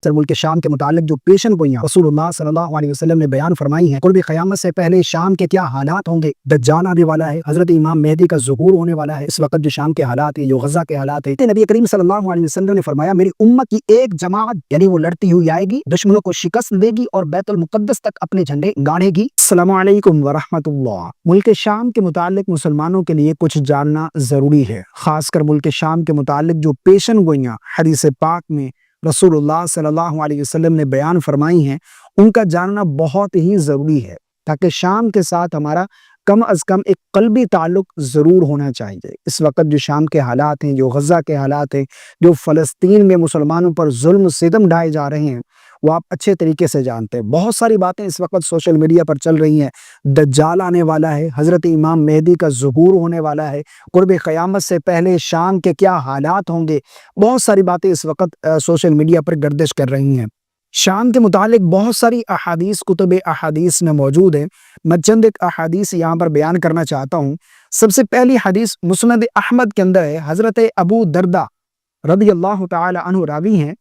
ملک شام کے متعلق جو پیشن گوئیاں رسول اللہ صلی اللہ علیہ وسلم نے بیان فرمائی ہیں، قرب قیامت سے پہلے شام کے کیا حالات ہوں گے، دجال آنے والا ہے، حضرت امام مہدی کا ظہور ہونے والا ہے، اس وقت جو شام کے حالات ہیں، جو غزہ کے حالات ہیں، نبی کریم صلی اللہ علیہ وسلم نے فرمایا میری امت کی ایک جماعت یعنی وہ لڑتی ہوئی آئے گی، دشمنوں کو شکست دے گی اور بیت المقدس تک اپنے جھنڈے گاڑے گی۔ السلام علیکم ورحمۃ اللہ۔ ملک شام کے متعلق مسلمانوں کے لیے کچھ جاننا ضروری ہے، خاص کر ملک شام کے متعلق جو پیشن گوئیاں حدیث پاک میں رسول اللہ صلی اللہ علیہ وسلم نے بیان فرمائی ہیں، ان کا جاننا بہت ہی ضروری ہے، تاکہ شام کے ساتھ ہمارا کم از کم ایک قلبی تعلق ضرور ہونا چاہیے۔ اس وقت جو شام کے حالات ہیں، جو غزہ کے حالات ہیں، جو فلسطین میں مسلمانوں پر ظلم و ستم ڈھائے جا رہے ہیں، وہ آپ اچھے طریقے سے جانتے ہیں۔ بہت ساری باتیں اس وقت سوشل میڈیا پر چل رہی ہیں، دجال آنے والا ہے، حضرت امام مہدی کا ظہور ہونے والا ہے، قرب قیامت سے پہلے شام کے کیا حالات ہوں گے، بہت ساری باتیں اس وقت سوشل میڈیا پر گردش کر رہی ہیں۔ شام کے متعلق بہت ساری احادیث کتب احادیث میں موجود ہیں، میں چند ایک احادیث یہاں پر بیان کرنا چاہتا ہوں۔ سب سے پہلی حدیث مسند احمد کے اندر ہے، حضرت ابو دردہ رضی اللہ تعالی عنہ راوی ہیں،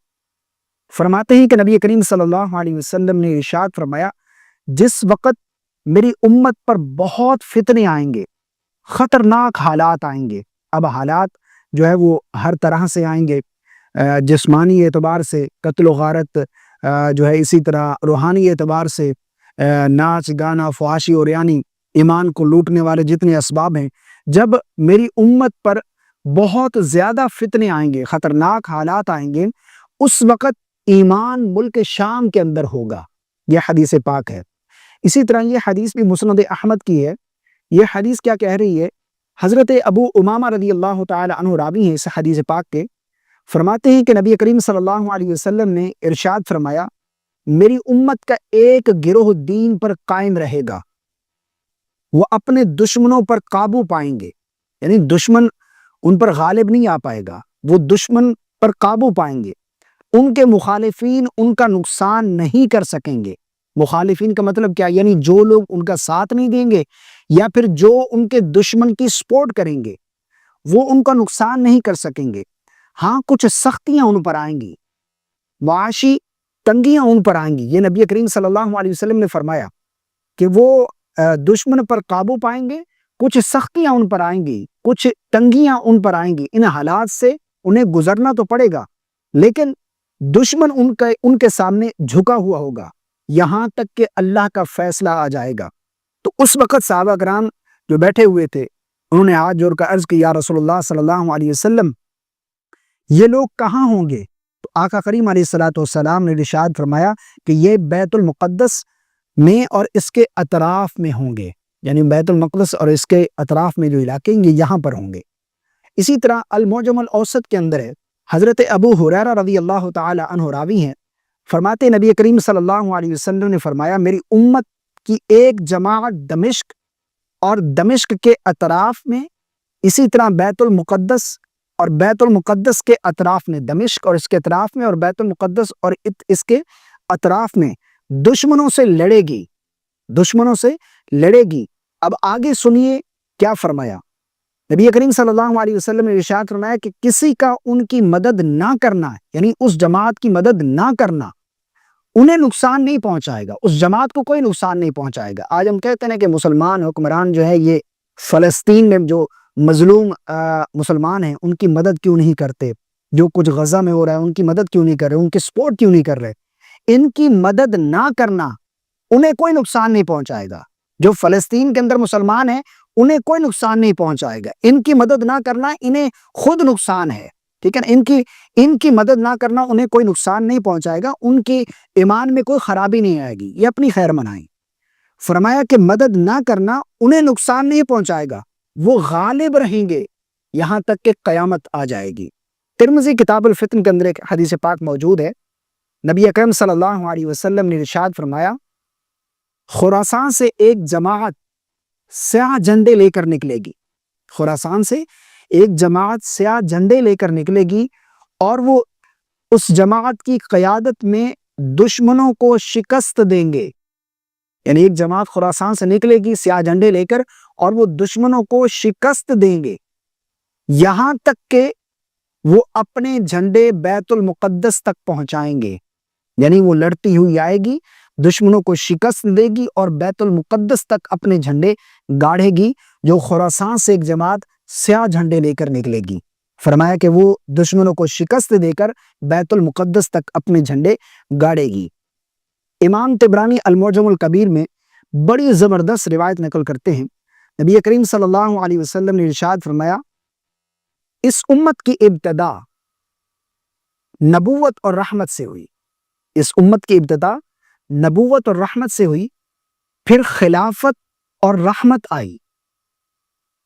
فرماتے ہیں کہ نبی کریم صلی اللہ علیہ وسلم نے ارشاد فرمایا جس وقت میری امت پر بہت فتنے آئیں گے، خطرناک حالات آئیں گے۔ اب حالات جو ہے وہ ہر طرح سے آئیں گے، جسمانی اعتبار سے قتل و غارت، جو ہے اسی طرح روحانی اعتبار سے ناچ گانا، فحاشی اور یعنی ایمان کو لوٹنے والے جتنے اسباب ہیں۔ جب میری امت پر بہت زیادہ فتنے آئیں گے، خطرناک حالات آئیں گے، اس وقت ایمان ملک شام کے اندر ہوگا۔ یہ حدیث پاک ہے۔ اسی طرح یہ حدیث بھی مسند احمد کی ہے۔ یہ حدیث کیا کہہ رہی ہے؟ حضرت ابو امامہ رضی اللہ تعالی عنہ راوی ہیں اس حدیث پاک کے، فرماتے ہیں کہ نبی کریم صلی اللہ علیہ وسلم نے ارشاد فرمایا میری امت کا ایک گروہ دین پر قائم رہے گا، وہ اپنے دشمنوں پر قابو پائیں گے، یعنی دشمن ان پر غالب نہیں آ پائے گا، وہ دشمن پر قابو پائیں گے، ان کے مخالفین ان کا نقصان نہیں کر سکیں گے۔ مخالفین کا مطلب کیا؟ یعنی جو لوگ ان کا ساتھ نہیں دیں گے یا پھر جو ان کے دشمن کی سپورٹ کریں گے، وہ ان کا نقصان نہیں کر سکیں گے۔ ہاں کچھ سختیاں ان پر آئیں گی، معاشی تنگیاں ان پر آئیں گی۔ یہ نبی کریم صلی اللہ علیہ وسلم نے فرمایا کہ وہ دشمن پر قابو پائیں گے، کچھ سختیاں ان پر آئیں گی، کچھ تنگیاں ان پر آئیں گی۔ ان حالات سے انہیں گزرنا تو پڑے گا، لیکن دشمن ان کے سامنے جھکا ہوا ہوگا یہاں تک کہ اللہ کا فیصلہ آ جائے گا۔ تو اس وقت صحابہ کرام جو بیٹھے ہوئے تھے، انہوں نے ہاتھ جوڑ کر عرض کی یا رسول اللہ صلی اللہ علیہ وسلم یہ لوگ کہاں ہوں گے؟ تو آقا کریم علیہ الصلوۃ والسلام نے ارشاد فرمایا کہ یہ بیت المقدس میں اور اس کے اطراف میں ہوں گے، یعنی بیت المقدس اور اس کے اطراف میں جو علاقے ہیں یہ یہاں پر ہوں گے۔ اسی طرح المعجم الاوسط کے اندر ہے، حضرت ابو ہریرہ رضی اللہ تعالی عنہ راوی ہیں، فرماتے نبی کریم صلی اللہ علیہ وسلم نے فرمایا میری امت کی ایک جماعت دمشق اور دمشق کے اطراف میں، اسی طرح بیت المقدس اور بیت المقدس کے اطراف میں، دمشق اور اس کے اطراف میں اور بیت المقدس اور اس کے اطراف میں دشمنوں سے لڑے گی، دشمنوں سے لڑے گی۔ اب آگے سنیے کیا فرمایا نبی کریم صلی اللہ علیہ وسلم نے ارشاد فرمایا کہ کسی کا ان کی مدد نہ کرنا، یعنی اس جماعت کی مدد نہ کرنا انہیں نقصان نہیں پہنچائے گا، اس جماعت کو کوئی نقصان نہیں پہنچائے گا۔ آج ہم کہتے ہیں کہ مسلمان حکمران جو ہے یہ فلسطین میں جو مظلوم مسلمان ہیں ان کی مدد کیوں نہیں کرتے، جو کچھ غزہ میں ہو رہا ہے ان کی مدد کیوں نہیں کر رہے، ان کی سپورٹ کیوں نہیں کر رہے۔ ان کی مدد نہ کرنا انہیں کوئی نقصان نہیں پہنچائے گا۔ جو فلسطین کے اندر مسلمان ہیں انہیں کوئی نقصان نہیں پہنچائے گا، ان کی مدد نہ کرنا انہیں خود نقصان ہے، ٹھیک ہے نا؟ ان کی مدد نہ کرنا انہیں کوئی نقصان نہیں پہنچائے گا، ان کی ایمان میں کوئی خرابی نہیں آئے گی، یہ اپنی خیر منائیں۔ فرمایا کہ مدد نہ کرنا انہیں نقصان نہیں پہنچائے گا، وہ غالب رہیں گے یہاں تک کہ قیامت آ جائے گی۔ ترمذی کتاب الفتن کے اندر ایک حدیث پاک موجود ہے، نبی اکرم صلی اللہ علیہ وسلم نے ارشاد فرمایا خراسان سے ایک جماعت سیاہ جھنڈے لے کر نکلے گی، خراسان سے ایک جماعت سیاہ جھنڈے لے کر نکلے گی اور وہ اس جماعت کی قیادت میں دشمنوں کو شکست دیں گے، یعنی ایک جماعت خراسان سے نکلے گی سیاہ جھنڈے لے کر اور وہ دشمنوں کو شکست دیں گے یہاں تک کہ وہ اپنے جھنڈے بیت المقدس تک پہنچائیں گے۔ یعنی وہ لڑتی ہوئی آئے گی، دشمنوں کو شکست دے گی اور بیت المقدس تک اپنے جھنڈے گاڑے گی، جو خراسان سے ایک جماعت سیاہ جھنڈے لے کر نکلے گی۔ فرمایا کہ وہ دشمنوں کو شکست دے کر بیت المقدس تک اپنے جھنڈے گاڑے گی۔ امام طبرانی المعجم الکبیر میں بڑی زبردست روایت نقل کرتے ہیں، نبی کریم صلی اللہ علیہ وسلم نے ارشاد فرمایا، اس امت کی ابتدا نبوت اور رحمت سے ہوئی، اس امت کی ابتدا نبوت اور رحمت سے ہوئی، پھر خلافت اور رحمت آئی،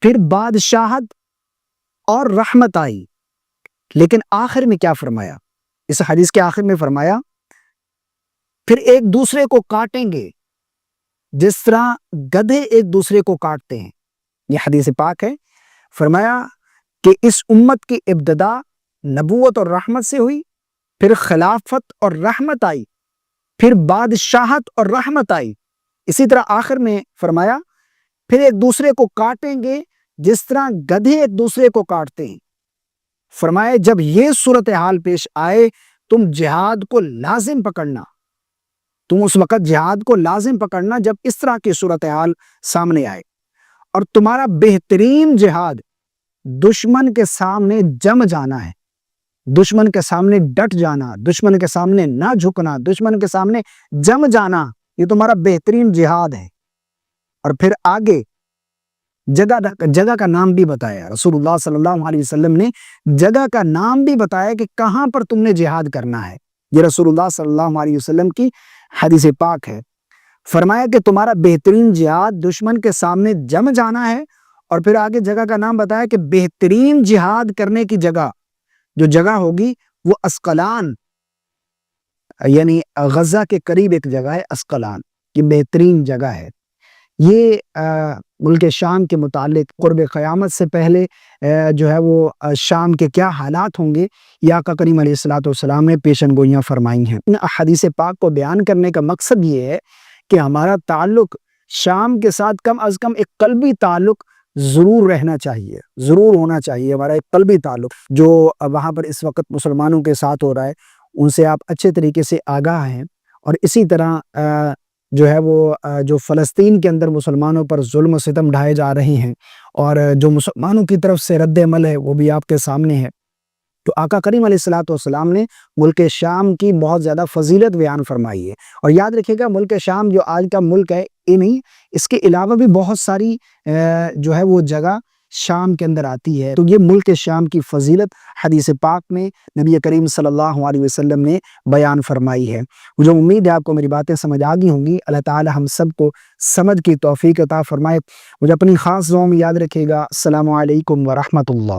پھر بادشاہت اور رحمت آئی، لیکن آخر میں کیا فرمایا؟ اس حدیث کے آخر میں فرمایا، پھر ایک دوسرے کو کاٹیں گے جس طرح گدھے ایک دوسرے کو کاٹتے ہیں۔ یہ حدیث پاک ہے۔ فرمایا کہ اس امت کی ابتدا نبوت اور رحمت سے ہوئی، پھر خلافت اور رحمت آئی، پھر بادشاہت اور رحمت آئی، اسی طرح آخر میں فرمایا پھر ایک دوسرے کو کاٹیں گے جس طرح گدھے ایک دوسرے کو کاٹتے ہیں۔ فرمایا جب یہ صورتحال پیش آئے تم جہاد کو لازم پکڑنا، تم اس وقت جہاد کو لازم پکڑنا جب اس طرح کی صورتحال سامنے آئے، اور تمہارا بہترین جہاد دشمن کے سامنے جم جانا ہے، دشمن کے سامنے ڈٹ جانا، دشمن کے سامنے نہ جھکنا، دشمن کے سامنے جم جانا، یہ تمہارا بہترین جہاد ہے۔ اور پھر آگے جگہ کا نام بھی بتایا، رسول اللہ صلی اللہ علیہ وسلم نے جگہ کا نام بھی بتایا کہ کہاں پر تم نے جہاد کرنا ہے۔ یہ رسول اللہ صلی اللہ علیہ وسلم کی حدیث پاک ہے۔ فرمایا کہ تمہارا بہترین جہاد دشمن کے سامنے جم جانا ہے، اور پھر آگے جگہ کا نام بتایا کہ بہترین جہاد کرنے کی جگہ جو جگہ ہوگی وہ اسقلان، یعنی غزہ کے قریب ایک جگہ ہے اسقلان، یہ بہترین جگہ ہے۔ یہ ملک شام کے متعلق قرب قیامت سے پہلے جو ہے وہ شام کے کیا حالات ہوں گے، یہ آقا کریم علیہ الصلوۃ والسلام نے پیشن گوئیاں فرمائی ہیں۔ ان احادیث پاک کو بیان کرنے کا مقصد یہ ہے کہ ہمارا تعلق شام کے ساتھ کم از کم ایک قلبی تعلق ضرور رہنا چاہیے، ضرور ہونا چاہیے، ہمارا ایک قلبی تعلق جو وہاں پر اس وقت مسلمانوں کے ساتھ ہو رہا ہے ان سے آپ اچھے طریقے سے آگاہ ہیں۔ اور اسی طرح جو ہے وہ جو فلسطین کے اندر مسلمانوں پر ظلم و ستم ڈھائے جا رہے ہیں اور جو مسلمانوں کی طرف سے رد عمل ہے وہ بھی آپ کے سامنے ہے، تو آقا کریم علیہ الصلوۃ والسلام نے ملک شام کی بہت زیادہ فضیلت بیان فرمائی ہے۔ اور یاد رکھیے گا ملک شام جو آج کا ملک ہے یہ نہیں، اس کے علاوہ بھی بہت ساری جو ہے وہ جگہ شام کے اندر آتی ہے، تو یہ ملک شام کی فضیلت حدیث پاک میں نبی کریم صلی اللہ علیہ وسلم نے بیان فرمائی ہے۔ مجھے امید ہے آپ کو میری باتیں سمجھ آ گئی ہوں گی۔ اللہ تعالی ہم سب کو سمجھ کی توفیق عطا فرمائے۔ مجھے اپنی خاص دعاؤں میں یاد رکھے گا۔ السلام علیکم ورحمۃ اللہ۔